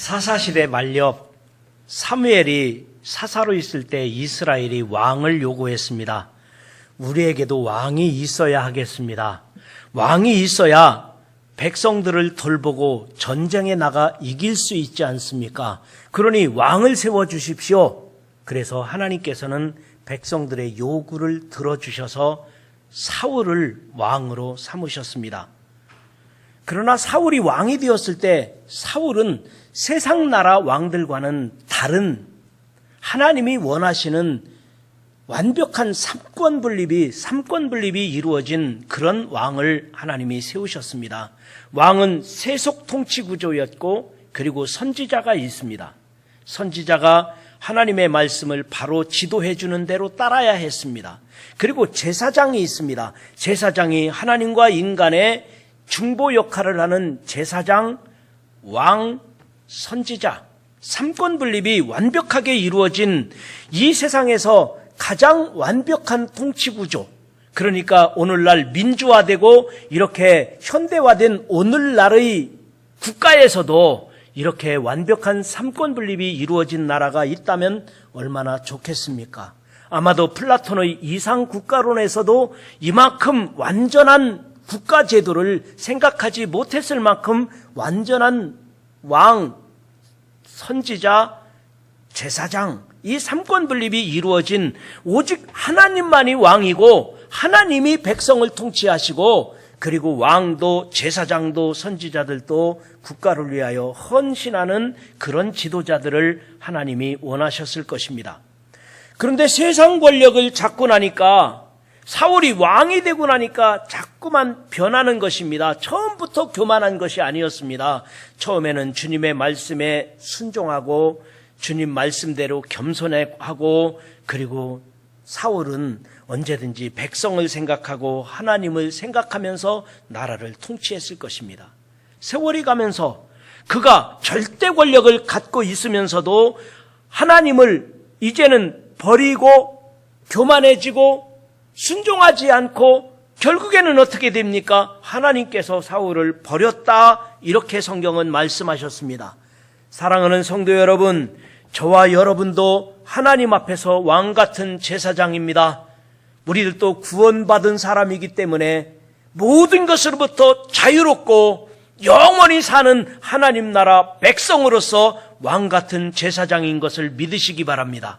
사사시대 말엽 사무엘이 사사로 있을 때 이스라엘이 왕을 요구했습니다. 우리에게도 왕이 있어야 하겠습니다. 왕이 있어야 백성들을 돌보고 전쟁에 나가 이길 수 있지 않습니까? 그러니 왕을 세워주십시오. 그래서 하나님께서는 백성들의 요구를 들어주셔서 사울을 왕으로 삼으셨습니다. 그러나 사울이 왕이 되었을 때 사울은 세상 나라 왕들과는 다른 하나님이 원하시는 완벽한 삼권 분립이 이루어진 그런 왕을 하나님이 세우셨습니다. 왕은 세속 통치 구조였고 그리고 선지자가 있습니다. 선지자가 하나님의 말씀을 바로 지도해 주는 대로 따라야 했습니다. 그리고 제사장이 있습니다. 제사장이 하나님과 인간의 중보 역할을 하는 제사장, 왕, 선지자, 삼권 분립이 완벽하게 이루어진 이 세상에서 가장 완벽한 통치 구조, 그러니까 오늘날 민주화되고 이렇게 현대화된 오늘날의 국가에서도 이렇게 완벽한 삼권 분립이 이루어진 나라가 있다면 얼마나 좋겠습니까? 아마도 플라톤의 이상 국가론에서도 이만큼 완전한 국가 제도를 생각하지 못했을 만큼 완전한 왕, 선지자, 제사장, 이 삼권 분립이 이루어진 오직 하나님만이 왕이고 하나님이 백성을 통치하시고 그리고 왕도 제사장도 선지자들도 국가를 위하여 헌신하는 그런 지도자들을 하나님이 원하셨을 것입니다. 그런데 세상 권력을 잡고 나니까 사울이 왕이 되고 나니까 자꾸만 변하는 것입니다. 처음부터 교만한 것이 아니었습니다. 처음에는 주님의 말씀에 순종하고 주님 말씀대로 겸손하고 그리고 사울은 언제든지 백성을 생각하고 하나님을 생각하면서 나라를 통치했을 것입니다. 세월이 가면서 그가 절대 권력을 갖고 있으면서도 하나님을 이제는 버리고 교만해지고 순종하지 않고 결국에는 어떻게 됩니까? 하나님께서 사울을 버렸다, 이렇게 성경은 말씀하셨습니다. 사랑하는 성도 여러분, 저와 여러분도 하나님 앞에서 왕 같은 제사장입니다. 우리들도 구원받은 사람이기 때문에 모든 것으로부터 자유롭고 영원히 사는 하나님 나라 백성으로서 왕 같은 제사장인 것을 믿으시기 바랍니다.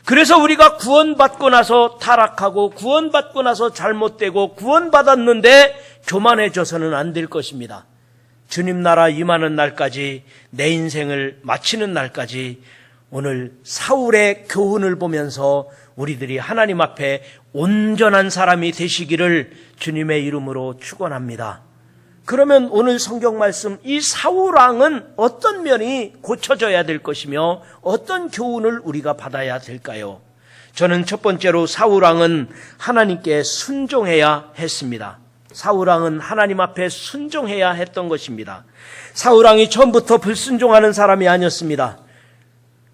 그래서 우리가 구원받고 나서 타락하고 구원받고 나서 잘못되고 구원받았는데 교만해져서는 안 될 것입니다. 주님 나라 임하는 날까지, 내 인생을 마치는 날까지 오늘 사울의 교훈을 보면서 우리들이 하나님 앞에 온전한 사람이 되시기를 주님의 이름으로 축원합니다. 그러면 오늘 성경 말씀, 이 사울 왕은 어떤 면이 고쳐져야 될 것이며 어떤 교훈을 우리가 받아야 될까요? 저는 첫 번째로 사울 왕은 하나님께 순종해야 했습니다. 사울 왕은 하나님 앞에 순종해야 했던 것입니다. 사울 왕이 처음부터 불순종하는 사람이 아니었습니다.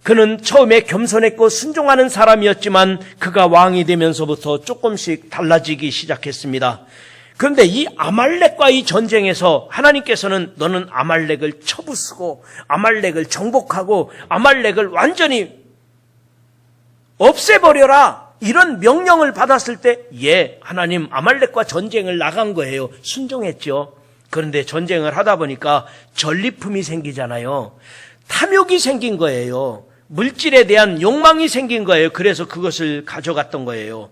그는 처음에 겸손했고 순종하는 사람이었지만 그가 왕이 되면서부터 조금씩 달라지기 시작했습니다. 그런데 이 아말렉과의 전쟁에서 하나님께서는 너는 아말렉을 쳐부수고 아말렉을 정복하고 아말렉을 완전히 없애버려라, 이런 명령을 받았을 때 하나님 아말렉과 전쟁을 나간 거예요. 순종했죠. 그런데 전쟁을 하다 보니까 전리품이 생기잖아요. 탐욕이 생긴 거예요. 물질에 대한 욕망이 생긴 거예요. 그래서 그것을 가져갔던 거예요.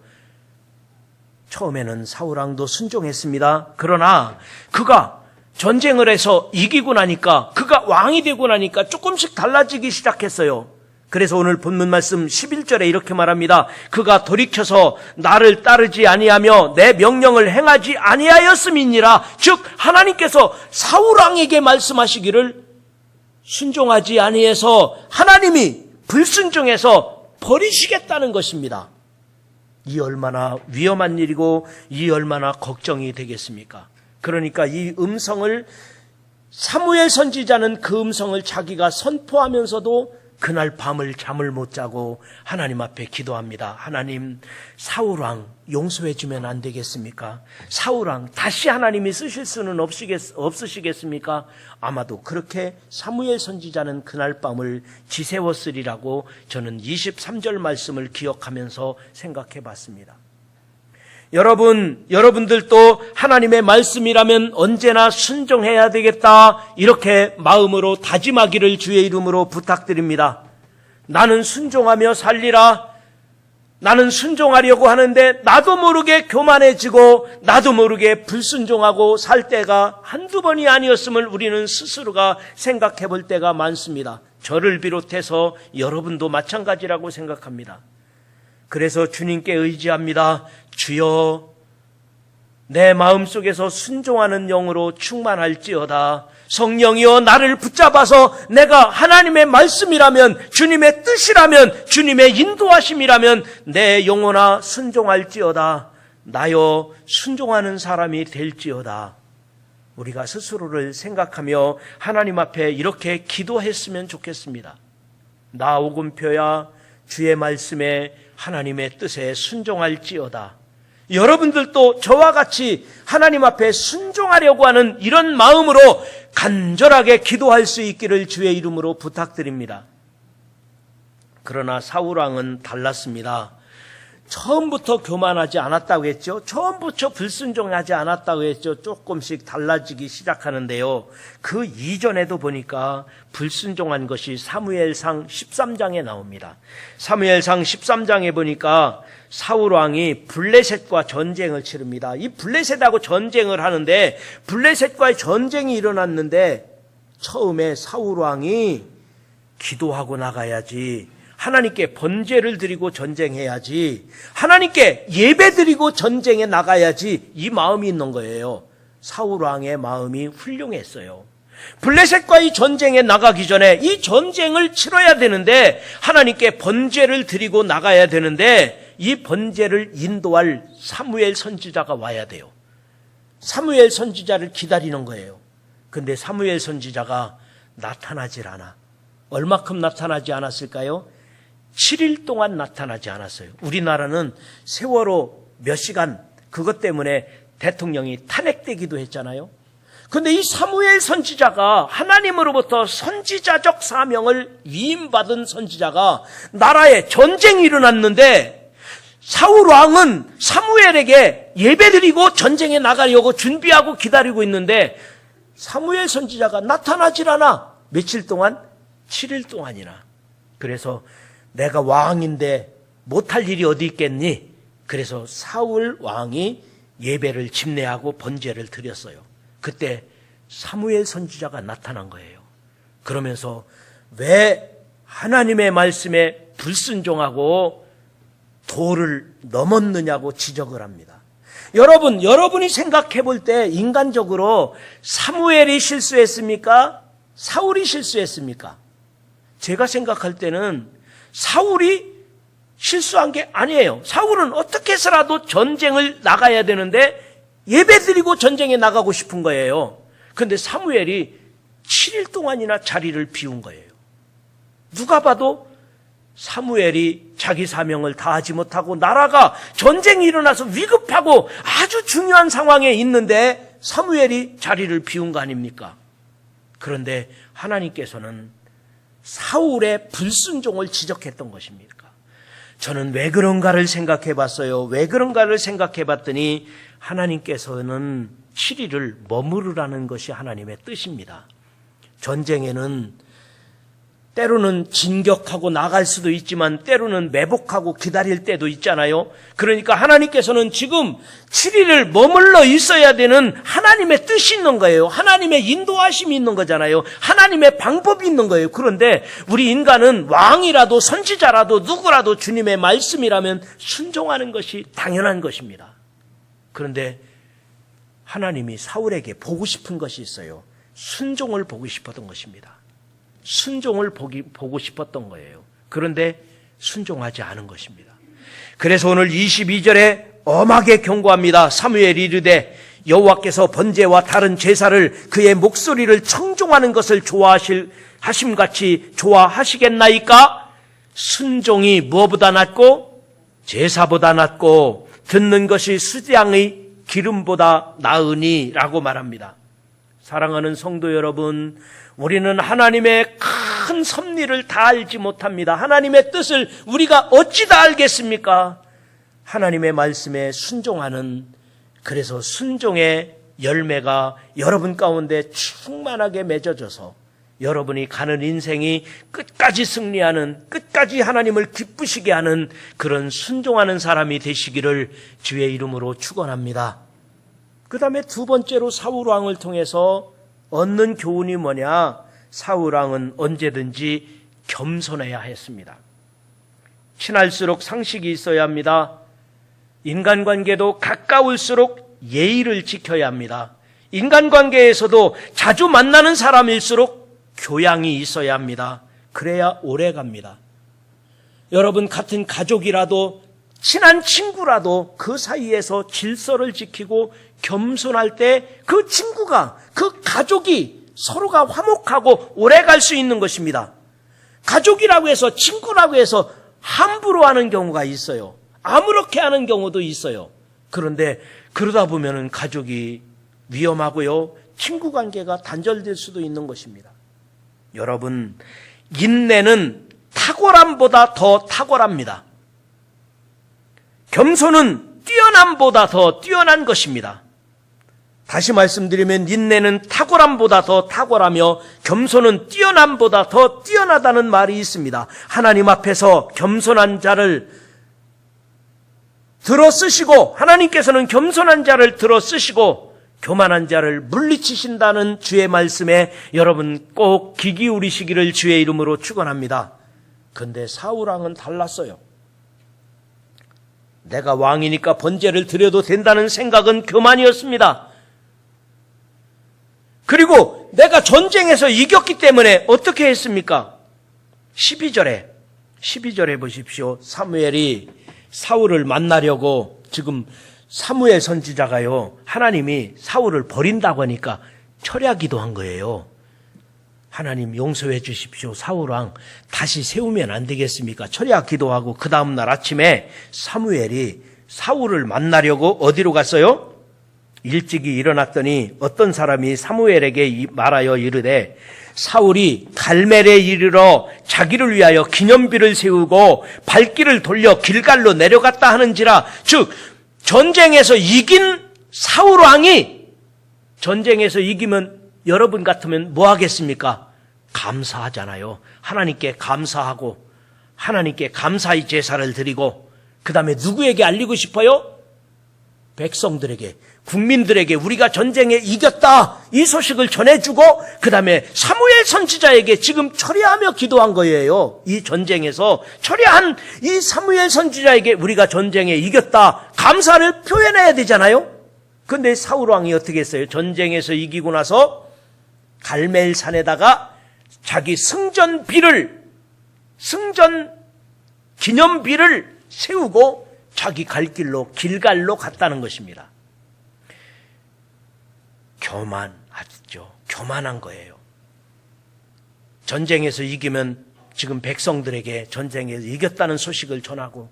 처음에는 사울왕도 순종했습니다. 그러나 그가 전쟁을 해서 이기고 나니까, 그가 왕이 되고 나니까 조금씩 달라지기 시작했어요. 그래서 오늘 본문 말씀 11절에 이렇게 말합니다. 그가 돌이켜서 나를 따르지 아니하며 내 명령을 행하지 아니하였음이니라. 즉 하나님께서 사울왕에게 말씀하시기를 순종하지 아니해서 하나님이 불순종해서 버리시겠다는 것입니다. 이 얼마나 위험한 일이고 이 얼마나 걱정이 되겠습니까? 그러니까 이 음성을, 사무엘 선지자는 그 음성을 자기가 선포하면서도 그날 밤을 잠을 못 자고 하나님 앞에 기도합니다. 하나님, 사울왕 용서해 주면 안 되겠습니까? 사울왕 다시 하나님이 쓰실 수는 없으시겠습니까? 아마도 그렇게 사무엘 선지자는 그날 밤을 지새웠으리라고 저는 23절 말씀을 기억하면서 생각해 봤습니다. 여러분들도 하나님의 말씀이라면 언제나 순종해야 되겠다, 이렇게 마음으로 다짐하기를 주의 이름으로 부탁드립니다. 나는 순종하며 살리라. 나는 순종하려고 하는데 나도 모르게 교만해지고 나도 모르게 불순종하고 살 때가 한두 번이 아니었음을 우리는 스스로가 생각해 볼 때가 많습니다. 저를 비롯해서 여러분도 마찬가지라고 생각합니다. 그래서 주님께 의지합니다. 주여, 내 마음속에서 순종하는 영으로 충만할지어다. 성령이여, 나를 붙잡아서 내가 하나님의 말씀이라면, 주님의 뜻이라면, 주님의 인도하심이라면 내 영혼아 순종할지어다. 나여 순종하는 사람이 될지어다. 우리가 스스로를 생각하며 하나님 앞에 이렇게 기도했으면 좋겠습니다. 나 오금표야, 주의 말씀에 하나님의 뜻에 순종할지어다. 여러분들도 저와 같이 하나님 앞에 순종하려고 하는 이런 마음으로 간절하게 기도할 수 있기를 주의 이름으로 부탁드립니다. 그러나 사울왕은 달랐습니다. 처음부터 교만하지 않았다고 했죠. 처음부터 불순종하지 않았다고 했죠. 조금씩 달라지기 시작하는데요. 그 이전에도 보니까 불순종한 것이 사무엘상 13장에 나옵니다. 사무엘상 13장에 보니까 사울왕이 블레셋과 전쟁을 치릅니다. 이 블레셋하고 전쟁을 하는데, 블레셋과의 전쟁이 일어났는데 처음에 사울왕이 기도하고 나가야지, 하나님께 번제를 드리고 전쟁해야지, 하나님께 예배 드리고 전쟁에 나가야지, 이 마음이 있는 거예요. 사울왕의 마음이 훌륭했어요. 블레셋과의 전쟁에 나가기 전에 이 전쟁을 치러야 되는데 하나님께 번제를 드리고 나가야 되는데, 이 번제를 인도할 사무엘 선지자가 와야 돼요. 사무엘 선지자를 기다리는 거예요. 근데 사무엘 선지자가 나타나질 않아. 얼마큼 나타나지 않았을까요? 7일 동안 나타나지 않았어요. 우리나라는 세월호 몇 시간, 그것 때문에 대통령이 탄핵되기도 했잖아요. 근데 이 사무엘 선지자가 하나님으로부터 선지자적 사명을 위임받은 선지자가, 나라에 전쟁이 일어났는데 사울 왕은 사무엘에게 예배드리고 전쟁에 나가려고 준비하고 기다리고 있는데 사무엘 선지자가 나타나질 않아. 며칠 동안? 7일 동안이나. 그래서 내가 왕인데 못할 일이 어디 있겠니? 그래서 사울 왕이 예배를 집례하고 번제를 드렸어요. 그때 사무엘 선지자가 나타난 거예요. 그러면서 왜 하나님의 말씀에 불순종하고 도를 넘었느냐고 지적을 합니다. 여러분이 생각해 볼 때 인간적으로 사무엘이 실수했습니까? 사울이 실수했습니까? 제가 생각할 때는 사울이 실수한 게 아니에요. 사울은 어떻게 해서라도 전쟁을 나가야 되는데 예배드리고 전쟁에 나가고 싶은 거예요. 그런데 사무엘이 7일 동안이나 자리를 비운 거예요. 누가 봐도 사무엘이 자기 사명을 다하지 못하고 나라가 전쟁이 일어나서 위급하고 아주 중요한 상황에 있는데 사무엘이 자리를 비운 거 아닙니까? 그런데 하나님께서는 사울의 불순종을 지적했던 것입니까? 저는 왜 그런가를 생각해 봤어요. 왜 그런가를 생각해 봤더니 하나님께서는 7일을 머무르라는 것이 하나님의 뜻입니다. 전쟁에는 때로는 진격하고 나갈 수도 있지만 때로는 매복하고 기다릴 때도 있잖아요. 그러니까 하나님께서는 지금 7일을 머물러 있어야 되는 하나님의 뜻이 있는 거예요. 하나님의 인도하심이 있는 거잖아요. 하나님의 방법이 있는 거예요. 그런데 우리 인간은 왕이라도 선지자라도 누구라도 주님의 말씀이라면 순종하는 것이 당연한 것입니다. 그런데 하나님이 사울에게 보고 싶은 것이 있어요. 순종을 보고 싶었던 것입니다. 순종을 보고 싶었던 거예요. 그런데 순종하지 않은 것입니다. 그래서 오늘 22절에 엄하게 경고합니다. 사무엘이 이르되 여호와께서 번제와 다른 제사를 그의 목소리를 청종하는 것을 좋아하실 하심같이 좋아하시겠나이까? 순종이 무엇보다 낫고 제사보다 낫고 듣는 것이 수장의 기름보다 나으니 라고 말합니다. 사랑하는 성도 여러분, 우리는 하나님의 큰 섭리를 다 알지 못합니다. 하나님의 뜻을 우리가 어찌 다 알겠습니까? 하나님의 말씀에 순종하는, 그래서 순종의 열매가 여러분 가운데 충만하게 맺어져서 여러분이 가는 인생이 끝까지 승리하는, 끝까지 하나님을 기쁘시게 하는 그런 순종하는 사람이 되시기를 주의 이름으로 축원합니다. 그 다음에 두 번째로 사울왕을 통해서 얻는 교훈이 뭐냐? 사울왕은 언제든지 겸손해야 했습니다. 친할수록 상식이 있어야 합니다. 인간관계도 가까울수록 예의를 지켜야 합니다. 인간관계에서도 자주 만나는 사람일수록 교양이 있어야 합니다. 그래야 오래 갑니다. 여러분, 같은 가족이라도 친한 친구라도 그 사이에서 질서를 지키고 겸손할 때 그 친구가, 그 가족이 서로가 화목하고 오래 갈 수 있는 것입니다. 가족이라고 해서, 친구라고 해서 함부로 하는 경우가 있어요. 아무렇게 하는 경우도 있어요. 그런데 그러다 보면은 가족이 위험하고요, 친구 관계가 단절될 수도 있는 것입니다. 여러분, 인내는 탁월함보다 더 탁월합니다. 겸손은 뛰어남보다 더 뛰어난 것입니다. 다시 말씀드리면 인내는 탁월함보다 더 탁월하며 겸손은 뛰어남보다 더 뛰어나다는 말이 있습니다. 하나님 앞에서 겸손한 자를 들어 쓰시고, 하나님께서는 겸손한 자를 들어 쓰시고 교만한 자를 물리치신다는 주의 말씀에 여러분 꼭 귀 기울이시기를 주의 이름으로 축원합니다. 그런데 사울왕은 달랐어요. 내가 왕이니까 번제를 드려도 된다는 생각은 교만이었습니다. 그리고 내가 전쟁에서 이겼기 때문에 어떻게 했습니까? 12절에 보십시오. 사무엘이 사울을 만나려고, 지금 사무엘 선지자가요, 하나님이 사울을 버린다고 하니까 철야 기도한 거예요. 하나님 용서해 주십시오. 사울왕 다시 세우면 안 되겠습니까? 철야 기도하고 그 다음날 아침에 사무엘이 사울을 만나려고 어디로 갔어요? 일찍이 일어났더니 어떤 사람이 사무엘에게 말하여 이르되, 사울이 갈멜에 이르러 자기를 위하여 기념비를 세우고 발길을 돌려 길갈로 내려갔다 하는지라. 즉, 전쟁에서 이긴 사울왕이, 전쟁에서 이기면 여러분 같으면 뭐 하겠습니까? 감사하잖아요. 하나님께 감사하고 하나님께 감사의 제사를 드리고, 그 다음에 누구에게 알리고 싶어요? 백성들에게, 국민들에게 우리가 전쟁에 이겼다, 이 소식을 전해주고, 그 다음에 사무엘 선지자에게 지금 철야하며 기도한 거예요. 이 전쟁에서 철야한 이 사무엘 선지자에게 우리가 전쟁에 이겼다, 감사를 표현해야 되잖아요. 그런데 사울왕이 어떻게 했어요? 전쟁에서 이기고 나서 갈멜 산에다가 자기 승전 기념비를 세우고 자기 갈 길로 길갈로 갔다는 것입니다. 교만하죠. 교만한 거예요. 전쟁에서 이기면 지금 백성들에게 전쟁에서 이겼다는 소식을 전하고,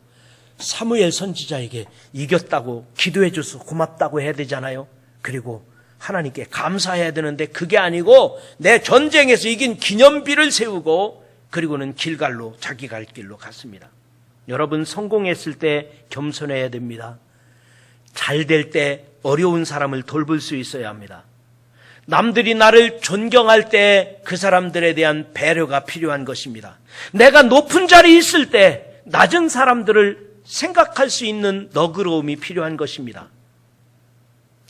사무엘 선지자에게 이겼다고 기도해 줘서 고맙다고 해야 되잖아요. 그리고 하나님께 감사해야 되는데 그게 아니고 내 전쟁에서 이긴 기념비를 세우고 그리고는 길갈로 자기 갈 길로 갔습니다. 여러분, 성공했을 때 겸손해야 됩니다. 잘 될 때 어려운 사람을 돌볼 수 있어야 합니다. 남들이 나를 존경할 때 그 사람들에 대한 배려가 필요한 것입니다. 내가 높은 자리에 있을 때 낮은 사람들을 생각할 수 있는 너그러움이 필요한 것입니다.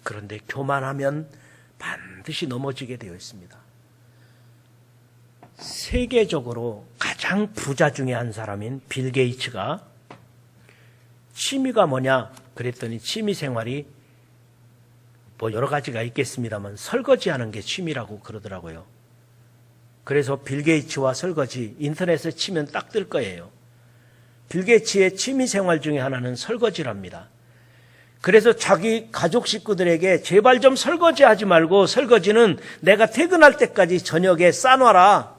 그런데 교만하면 반드시 넘어지게 되어 있습니다. 세계적으로 가장 부자 중에 한 사람인 빌 게이츠가 취미가 뭐냐 그랬더니 취미 생활이 뭐 여러 가지가 있겠습니다만 설거지하는 게 취미라고 그러더라고요. 그래서 빌 게이츠와 설거지 인터넷에 치면 딱 뜰 거예요. 빌 게이츠의 취미 생활 중에 하나는 설거지랍니다. 그래서 자기 가족 식구들에게 제발 좀 설거지하지 말고 설거지는 내가 퇴근할 때까지 저녁에 싸놔라.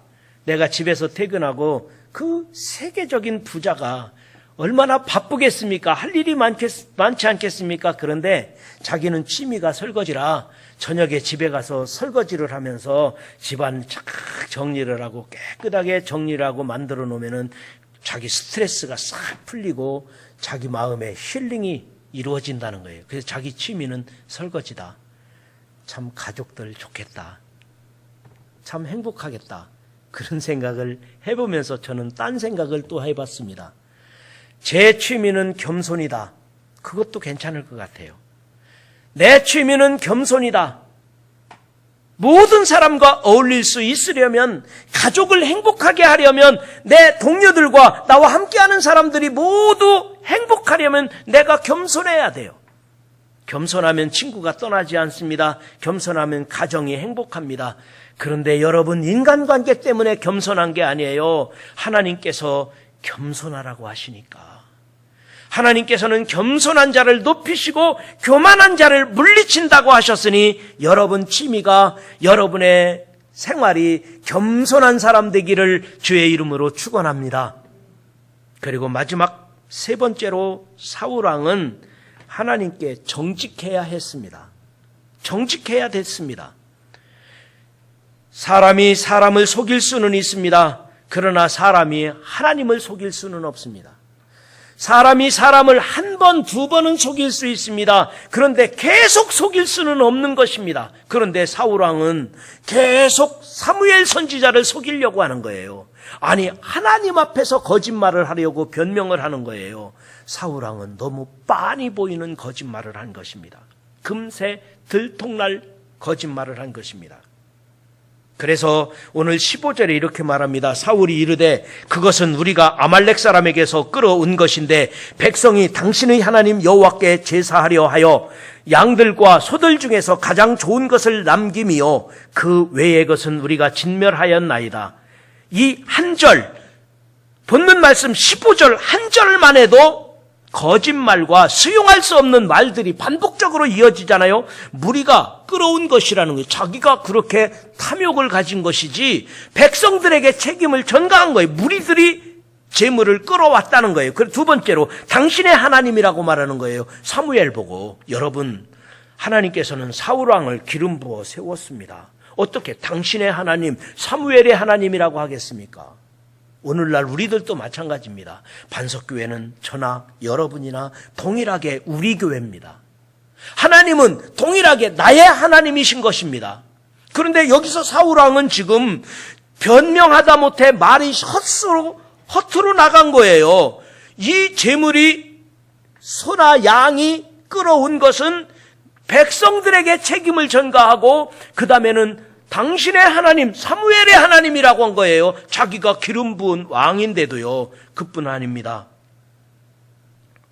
내가 집에서 퇴근하고 그 세계적인 부자가 얼마나 바쁘겠습니까? 할 일이 많지 않겠습니까? 그런데 자기는 취미가 설거지라 저녁에 집에 가서 설거지를 하면서 집안 착 정리를 하고 깨끗하게 정리를 하고 만들어 놓으면은 자기 스트레스가 싹 풀리고 자기 마음에 힐링이 이루어진다는 거예요. 그래서 자기 취미는 설거지다. 참 가족들 좋겠다. 참 행복하겠다. 그런 생각을 해보면서 저는 딴 생각을 또 해봤습니다. 제 취미는 겸손이다. 그것도 괜찮을 것 같아요. 내 취미는 겸손이다. 모든 사람과 어울릴 수 있으려면, 가족을 행복하게 하려면, 내 동료들과 나와 함께하는 사람들이 모두 행복하려면 내가 겸손해야 돼요. 겸손하면 친구가 떠나지 않습니다. 겸손하면 가정이 행복합니다. 그런데 여러분, 인간관계 때문에 겸손한 게 아니에요. 하나님께서 겸손하라고 하시니까. 하나님께서는 겸손한 자를 높이시고 교만한 자를 물리친다고 하셨으니 여러분 취미가, 여러분의 생활이 겸손한 사람 되기를 주의 이름으로 축원합니다. 그리고 마지막 세 번째로 사울왕은 하나님께 정직해야 했습니다. 정직해야 됐습니다. 사람이 사람을 속일 수는 있습니다. 그러나 사람이 하나님을 속일 수는 없습니다. 사람이 사람을 한 번, 두 번은 속일 수 있습니다. 그런데 계속 속일 수는 없는 것입니다. 그런데 사울왕은 계속 사무엘 선지자를 속이려고 하는 거예요. 아니, 하나님 앞에서 거짓말을 하려고 변명을 하는 거예요. 사울왕은 너무 빤히 보이는 거짓말을 한 것입니다. 금세 들통날 거짓말을 한 것입니다. 그래서 오늘 15절에 이렇게 말합니다. 사울이 이르되 그것은 우리가 아말렉 사람에게서 끌어온 것인데 백성이 당신의 하나님 여호와께 제사하려 하여 양들과 소들 중에서 가장 좋은 것을 남김이요 그 외의 것은 우리가 진멸하였나이다. 이 한 절, 본문 말씀 15절 한 절만 해도 거짓말과 수용할 수 없는 말들이 반복적으로 이어지잖아요. 무리가 끌어온 것이라는 거예요. 자기가 그렇게 탐욕을 가진 것이지 백성들에게 책임을 전가한 거예요. 무리들이 재물을 끌어왔다는 거예요. 그리고 두 번째로 당신의 하나님이라고 말하는 거예요. 사무엘 보고, 여러분, 하나님께서는 사울왕을 기름 부어 세웠습니다. 어떻게 당신의 하나님, 사무엘의 하나님이라고 하겠습니까? 오늘날 우리들도 마찬가지입니다. 반석교회는 저나 여러분이나 동일하게 우리 교회입니다. 하나님은 동일하게 나의 하나님이신 것입니다. 그런데 여기서 사울왕은 지금 변명하다 못해 말이 허투루 나간 거예요. 이 재물이 소나 양이 끌어온 것은 백성들에게 책임을 전가하고 그 다음에는 당신의 하나님, 사무엘의 하나님이라고 한 거예요. 자기가 기름 부은 왕인데도요. 그뿐 아닙니다.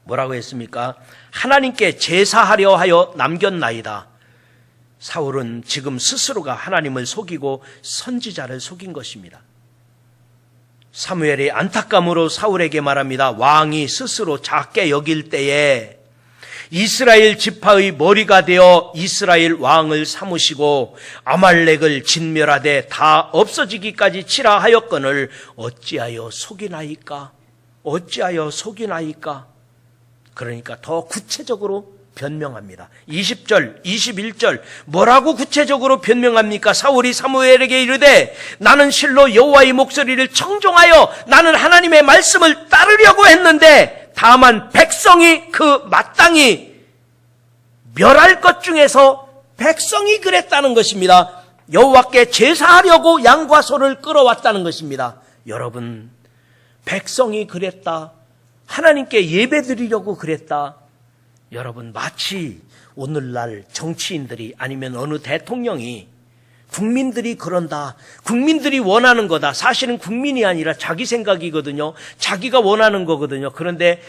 뭐라고 했습니까? 하나님께 제사하려 하여 남겼나이다. 사울은 지금 스스로가 하나님을 속이고 선지자를 속인 것입니다. 사무엘이 안타까움으로 사울에게 말합니다. 왕이 스스로 작게 여길 때에 이스라엘 지파의 머리가 되어 이스라엘 왕을 삼으시고 아말렉을 진멸하되 다 없어지기까지 치라 하였거늘 어찌하여 속이나이까? 어찌하여 속이나이까? 그러니까 더 구체적으로 변명합니다. 20절, 21절 뭐라고 구체적으로 변명합니까? 사울이 사무엘에게 이르되 나는 실로 여호와의 목소리를 청종하여 나는 하나님의 말씀을 따르려고 했는데 다만 백성이 그 마땅히 멸할 것 중에서 백성이 그랬다는 것입니다. 여호와께 제사하려고 양과 소를 끌어왔다는 것입니다. 여러분, 백성이 그랬다. 하나님께 예배드리려고 그랬다. 여러분, 마치 오늘날 정치인들이 아니면 어느 대통령이 국민들이 그런다. 국민들이 원하는 거다. 사실은 국민이 아니라 자기 생각이거든요. 자기가 원하는 거거든요. 그런데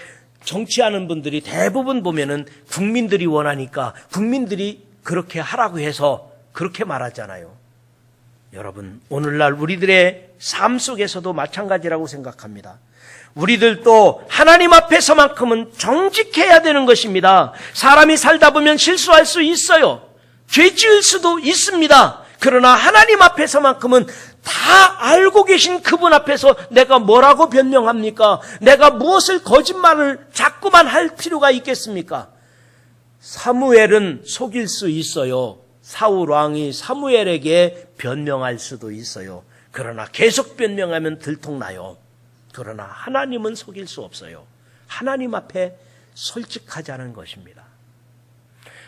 정치하는 분들이 대부분 보면은 국민들이 원하니까 국민들이 그렇게 하라고 해서 그렇게 말하잖아요. 여러분, 오늘날 우리들의 삶 속에서도 마찬가지라고 생각합니다. 우리들도 하나님 앞에서만큼은 정직해야 되는 것입니다. 사람이 살다 보면 실수할 수 있어요. 죄 지을 수도 있습니다. 그러나 하나님 앞에서만큼은 다 알고 계신 그분 앞에서 내가 뭐라고 변명합니까? 내가 무엇을 거짓말을 자꾸만 할 필요가 있겠습니까? 사무엘은 속일 수 있어요. 사울 왕이 사무엘에게 변명할 수도 있어요. 그러나 계속 변명하면 들통나요. 그러나 하나님은 속일 수 없어요. 하나님 앞에 솔직하자는 것입니다.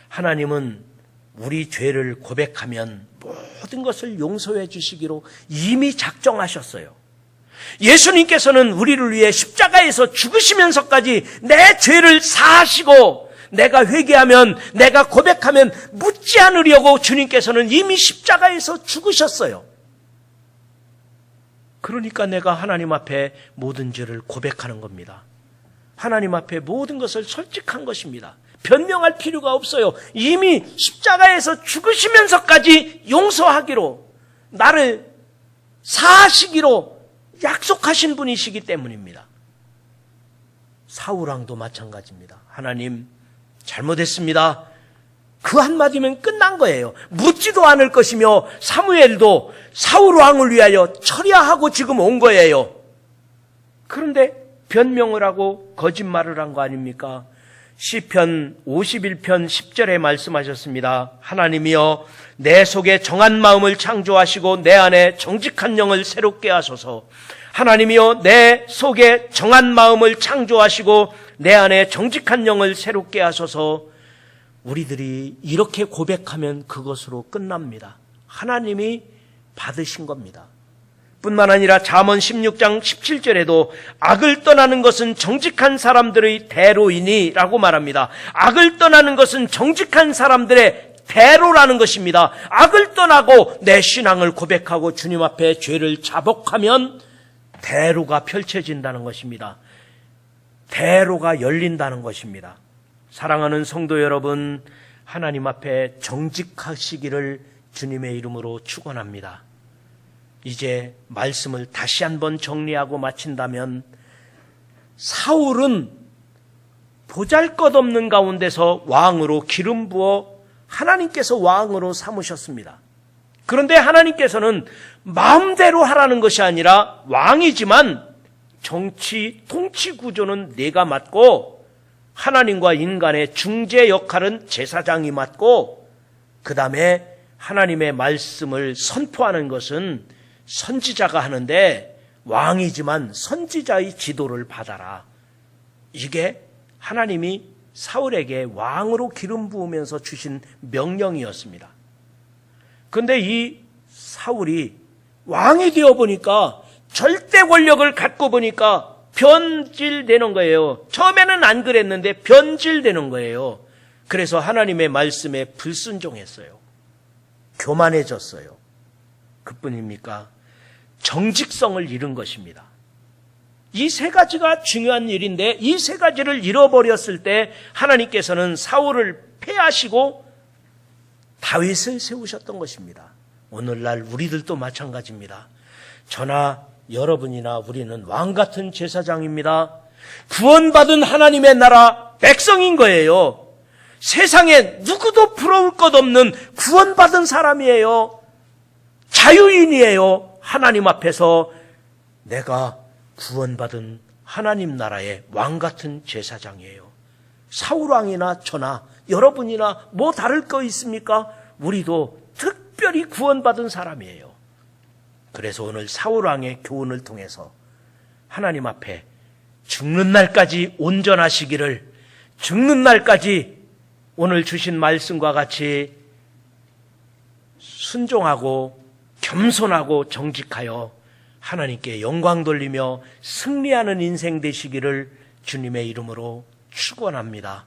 하나님은 우리 죄를 고백하면 모든 것을 용서해 주시기로 이미 작정하셨어요. 예수님께서는 우리를 위해 십자가에서 죽으시면서까지 내 죄를 사하시고 내가 회개하면, 내가 고백하면 묻지 않으려고 주님께서는 이미 십자가에서 죽으셨어요. 그러니까 내가 하나님 앞에 모든 죄를 고백하는 겁니다. 하나님 앞에 모든 것을 솔직한 것입니다. 변명할 필요가 없어요. 이미 십자가에서 죽으시면서까지 용서하기로, 나를 사하시기로 약속하신 분이시기 때문입니다. 사울왕도 마찬가지입니다. 하나님, 잘못했습니다. 그 한마디면 끝난 거예요. 묻지도 않을 것이며 사무엘도 사울왕을 위하여 처리하고 지금 온 거예요. 그런데 변명을 하고 거짓말을 한 거 아닙니까? 시편 51편 10절에 말씀하셨습니다. 하나님이여 내 속에 정한 마음을 창조하시고 내 안에 정직한 영을 새롭게 하소서. 하나님이여 내 속에 정한 마음을 창조하시고 내 안에 정직한 영을 새롭게 하소서. 우리들이 이렇게 고백하면 그것으로 끝납니다. 하나님이 받으신 겁니다. 뿐만 아니라 잠언 16장 17절에도 악을 떠나는 것은 정직한 사람들의 대로이니 라고 말합니다. 악을 떠나는 것은 정직한 사람들의 대로라는 것입니다. 악을 떠나고 내 신앙을 고백하고 주님 앞에 죄를 자복하면 대로가 펼쳐진다는 것입니다. 대로가 열린다는 것입니다. 사랑하는 성도 여러분, 하나님 앞에 정직하시기를 주님의 이름으로 축원합니다. 이제 말씀을 다시 한번 정리하고 마친다면, 사울은 보잘것없는 가운데서 왕으로 기름 부어 하나님께서 왕으로 삼으셨습니다. 그런데 하나님께서는 마음대로 하라는 것이 아니라 왕이지만 정치, 통치 구조는 네가 맡고 하나님과 인간의 중재 역할은 제사장이 맡고 그 다음에 하나님의 말씀을 선포하는 것은 선지자가 하는데 왕이지만 선지자의 지도를 받아라. 이게 하나님이 사울에게 왕으로 기름 부으면서 주신 명령이었습니다. 그런데 이 사울이 왕이 되어 보니까 절대 권력을 갖고 보니까 변질되는 거예요. 처음에는 안 그랬는데 변질되는 거예요. 그래서 하나님의 말씀에 불순종했어요. 교만해졌어요. 그뿐입니까? 정직성을 잃은 것입니다. 이 세 가지가 중요한 일인데 이 세 가지를 잃어버렸을 때 하나님께서는 사울을 패하시고 다윗을 세우셨던 것입니다. 오늘날 우리들도 마찬가지입니다. 저나 여러분이나 우리는 왕같은 제사장입니다. 구원받은 하나님의 나라 백성인 거예요. 세상에 누구도 부러울 것 없는 구원받은 사람이에요. 자유인이에요. 하나님 앞에서 내가 구원받은 하나님 나라의 왕같은 제사장이에요. 사울왕이나 저나 여러분이나 뭐 다를 거 있습니까? 우리도 특별히 구원받은 사람이에요. 그래서 오늘 사울왕의 교훈을 통해서 하나님 앞에 죽는 날까지 온전하시기를, 죽는 날까지 오늘 주신 말씀과 같이 순종하고 겸손하고 정직하여 하나님께 영광 돌리며 승리하는 인생 되시기를 주님의 이름으로 축원합니다.